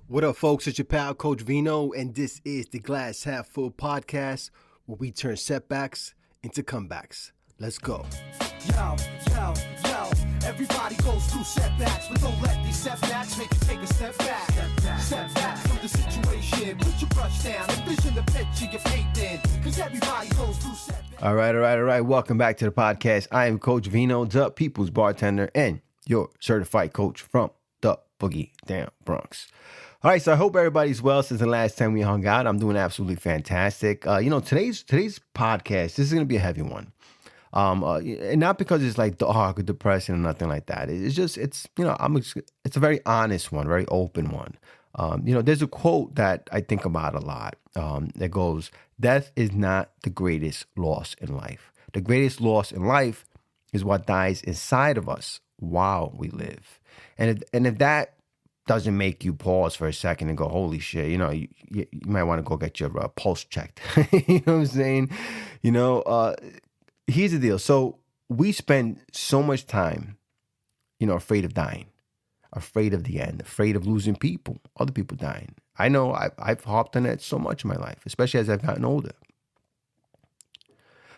What up, folks? It's your pal, Coach Vino, and this is the Glass Half Full podcast where we turn setbacks into comebacks. Let's go. Yo, everybody goes through setbacks, but don't let these setbacks make you take a step back. Step back from the situation, put your brush down, envision the picture you're painting, because everybody goes through setbacks. All right. Welcome back to the podcast. I am Coach Vino, the people's bartender, and your certified coach from the Boogie Down Bronx. All right, so I hope everybody's well since the last time we hung out. I'm doing absolutely fantastic. Today's podcast, this is going to be a heavy one. And not because it's like dark or depressing or nothing like that. It's a very honest one, very open one. There's a quote that I think about a lot that goes, "Death is not the greatest loss in life. The greatest loss in life is what dies inside of us while we live." And if that doesn't make you pause for a second and go, holy shit, you might want to go get your pulse checked. You know what I'm saying? Here's the deal. So we spend so much time, afraid of dying, afraid of the end, afraid of losing people, other people dying. I know I've hopped on that so much in my life, especially as I've gotten older.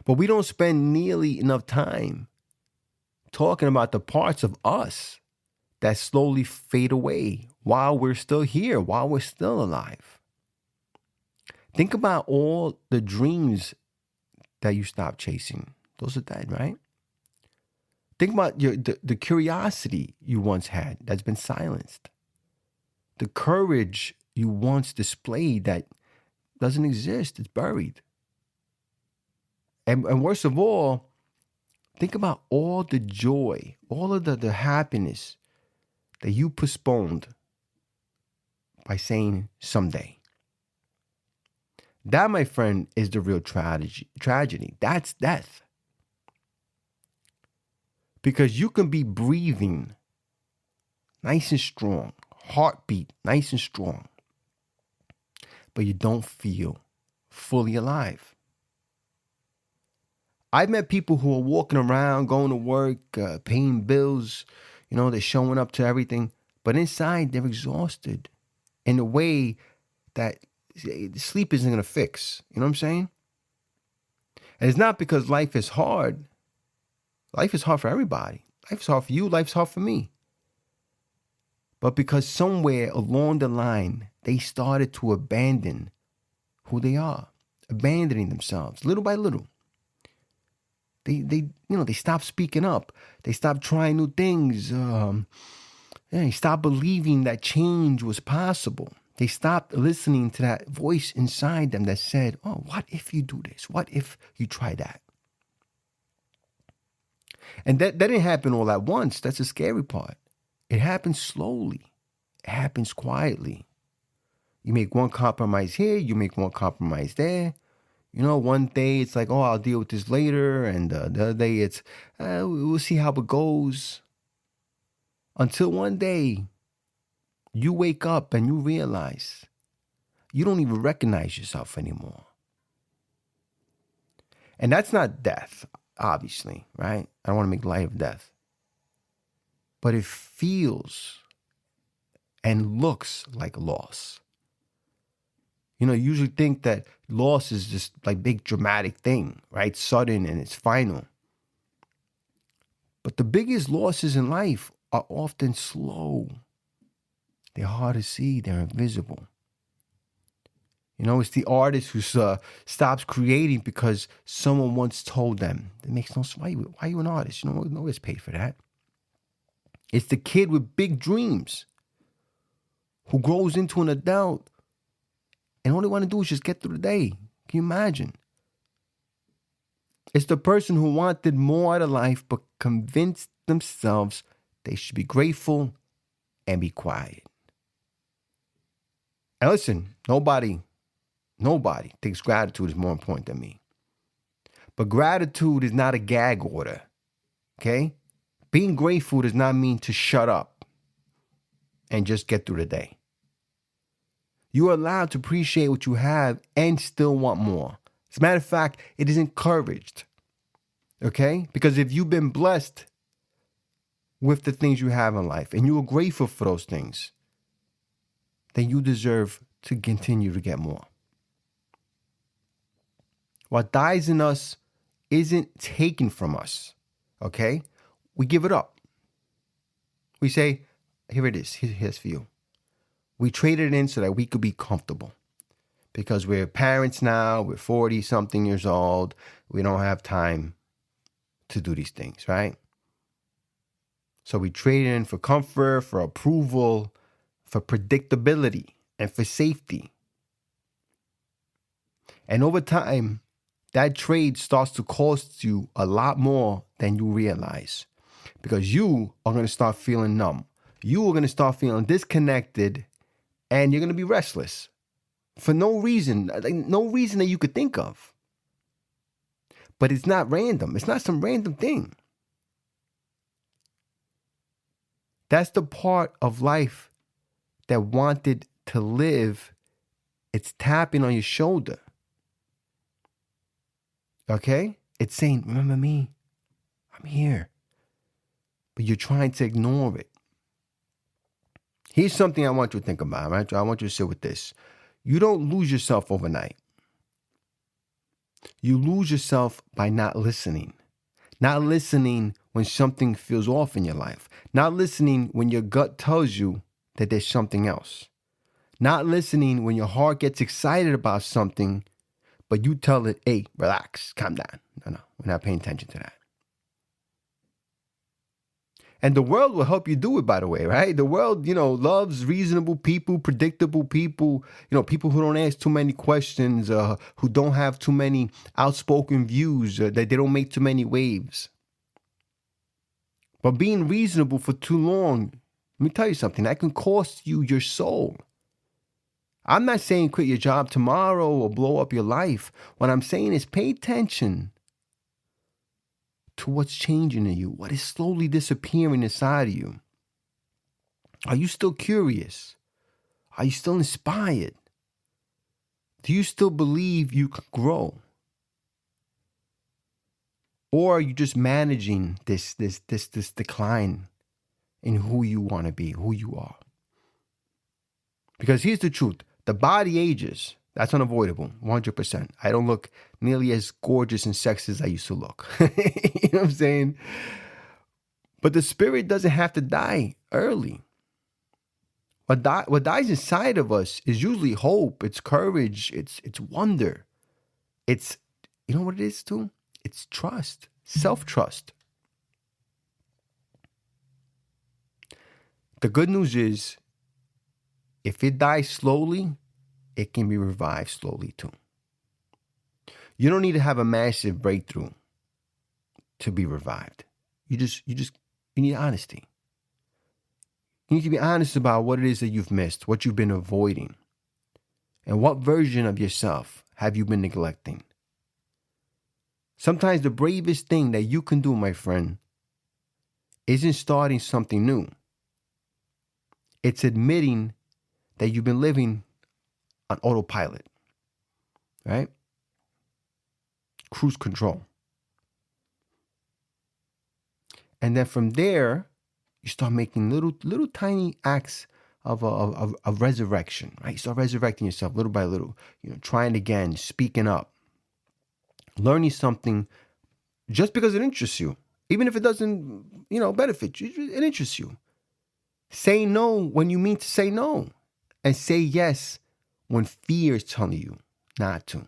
But we don't spend nearly enough time talking about the parts of us that slowly fade away while we're still here, while we're still alive. Think about all the dreams that you stopped chasing. Those are dead, right? Think about the curiosity you once had that's been silenced. The courage you once displayed that doesn't exist, it's buried. And worst of all, think about all the joy, all of the happiness that you postponed by saying someday. That, my friend, is the real tragedy. That's death. Because you can be breathing nice and strong, heartbeat nice and strong, but you don't feel fully alive. I've met people who are walking around, going to work, paying bills, they're showing up to everything, but inside they're exhausted in a way that sleep isn't going to fix. You know what I'm saying? And it's not because life is hard. Life is hard for everybody. Life is hard for you. Life's hard for me. But because somewhere along the line, they started to abandon who they are, abandoning themselves little by little. They stopped speaking up. They stopped trying new things. They stopped believing that change was possible. They stopped listening to that voice inside them that said, "Oh, what if you do this? What if you try that?" And that didn't happen all at once. That's the scary part. It happens slowly. It happens quietly. You make one compromise here. You make one compromise there. One day it's like, oh, I'll deal with this later. And the other day it's, we'll see how it goes. Until one day you wake up and you realize you don't even recognize yourself anymore. And that's not death, obviously, right? I don't want to make light of death. But it feels and looks like loss. You usually think that loss is just like big dramatic thing, right? Sudden and it's final. But the biggest losses in life are often slow. They're hard to see. They're invisible. It's the artist who stops creating because someone once told them. It makes no sense. Why are you an artist? Nobody's paid for that. It's the kid with big dreams who grows into an adult and all they want to do is just get through the day. Can you imagine? It's the person who wanted more out of life but convinced themselves they should be grateful and be quiet. And listen, nobody thinks gratitude is more important than me. But gratitude is not a gag order, okay? Being grateful does not mean to shut up and just get through the day. You are allowed to appreciate what you have and still want more. As a matter of fact, it is encouraged, okay? Because if you've been blessed with the things you have in life and you are grateful for those things, then you deserve to continue to get more. What dies in us isn't taken from us, okay? We give it up. We say, here it is, here's for you. We trade it in so that we could be comfortable. Because we're parents now, we're 40-something years old, we don't have time to do these things, right? So we trade it in for comfort, for approval, for predictability, and for safety. And over time, that trade starts to cost you a lot more than you realize. Because you are going to start feeling numb. You are going to start feeling disconnected, and you're going to be restless. For no reason, no reason that you could think of. But it's not random. It's not some random thing. That's the part of life that wanted to live. It's tapping on your shoulder. Okay? It's saying, remember me? I'm here. But you're trying to ignore it. Here's something I want you to think about, right? I want you to sit with this. You don't lose yourself overnight. You lose yourself by not listening. Not listening when something feels off in your life. Not listening when your gut tells you that there's something else. Not listening when your heart gets excited about something, but you tell it, hey, relax, calm down. No, we're not paying attention to that. And the world will help you do it, by the way, right? The world, loves reasonable people, predictable people, people who don't ask too many questions, who don't have too many outspoken views, that they don't make too many waves. But being reasonable for too long, let me tell you something, that can cost you your soul. I'm not saying quit your job tomorrow or blow up your life. What I'm saying is pay attention to what's changing in you, what is slowly disappearing inside of you. Are you still curious? Are you still inspired? Do you still believe you can grow? Or are you just managing this decline in who you want to be, who you are? Because here's the truth. The body ages. That's unavoidable, 100%. I don't look nearly as gorgeous and sexy as I used to look. You know what I'm saying? But the spirit doesn't have to die early. What dies inside of us is usually hope, it's courage, it's wonder. It's, you know what it is too? It's trust, self-trust. The good news is, if it dies slowly, it can be revived slowly too. You don't need to have a massive breakthrough to be revived. You need honesty. You need to be honest about what it is that you've missed, what you've been avoiding, and what version of yourself have you been neglecting. Sometimes the bravest thing that you can do, my friend, isn't starting something new. It's admitting that you've been living on autopilot, right? Cruise control. And then from there, you start making little tiny acts of resurrection, right? You start resurrecting yourself little by little, trying again, speaking up, learning something just because it interests you, even if it doesn't, benefit you, it interests you. Say no when you mean to say no, and say yes when fear is telling you not to.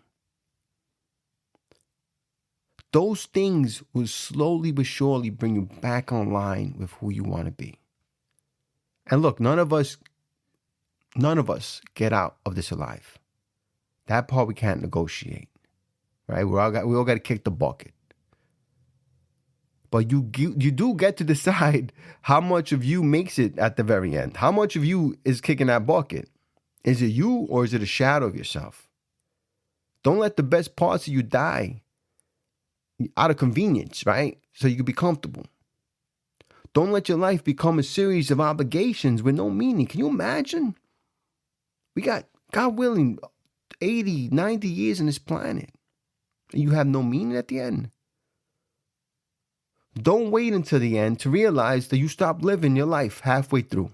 Those things will slowly but surely bring you back online with who you want to be. And look, none of us get out of this alive. That part we can't negotiate, right? We all got to kick the bucket. But you do get to decide how much of you makes it at the very end. How much of you is kicking that bucket? Is it you or is it a shadow of yourself? Don't let the best parts of you die out of convenience, right? So you can be comfortable. Don't let your life become a series of obligations with no meaning. Can you imagine? We got, God willing, 80, 90 years on this planet. And you have no meaning at the end. Don't wait until the end to realize that you stopped living your life halfway through.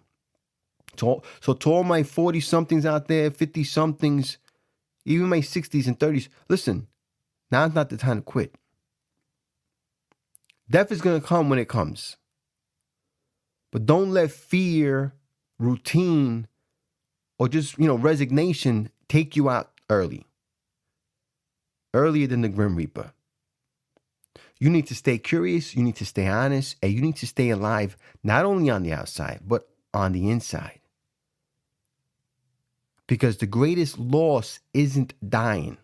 So to all my 40-somethings out there, 50-somethings, even my 60s and 30s, listen, now's not the time to quit. Death is going to come when it comes. But don't let fear, routine, or just, resignation take you out earlier than the Grim Reaper. You need to stay curious, you need to stay honest, and you need to stay alive, not only on the outside, but on the inside. Because the greatest loss isn't dying.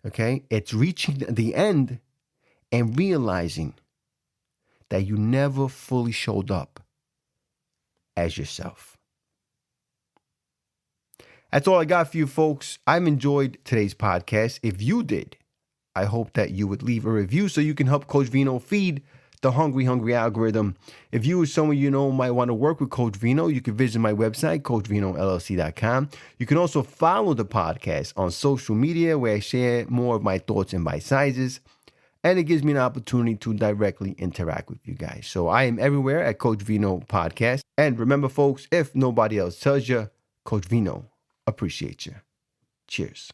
Okay? It's reaching the end and realizing that you never fully showed up as yourself. That's all I got for you, folks. I've enjoyed today's podcast. If you did, I hope that you would leave a review so you can help Coach Vino feed the hungry algorithm. If you or someone you know might want to work with Coach Vino, you can visit my website, coachvinollc.com. You can also follow the podcast on social media where I share more of my thoughts in bite sizes. And it gives me an opportunity to directly interact with you guys. So I am everywhere at Coach Vino Podcast. And remember, folks, if nobody else tells you, Coach Vino appreciates you. Cheers.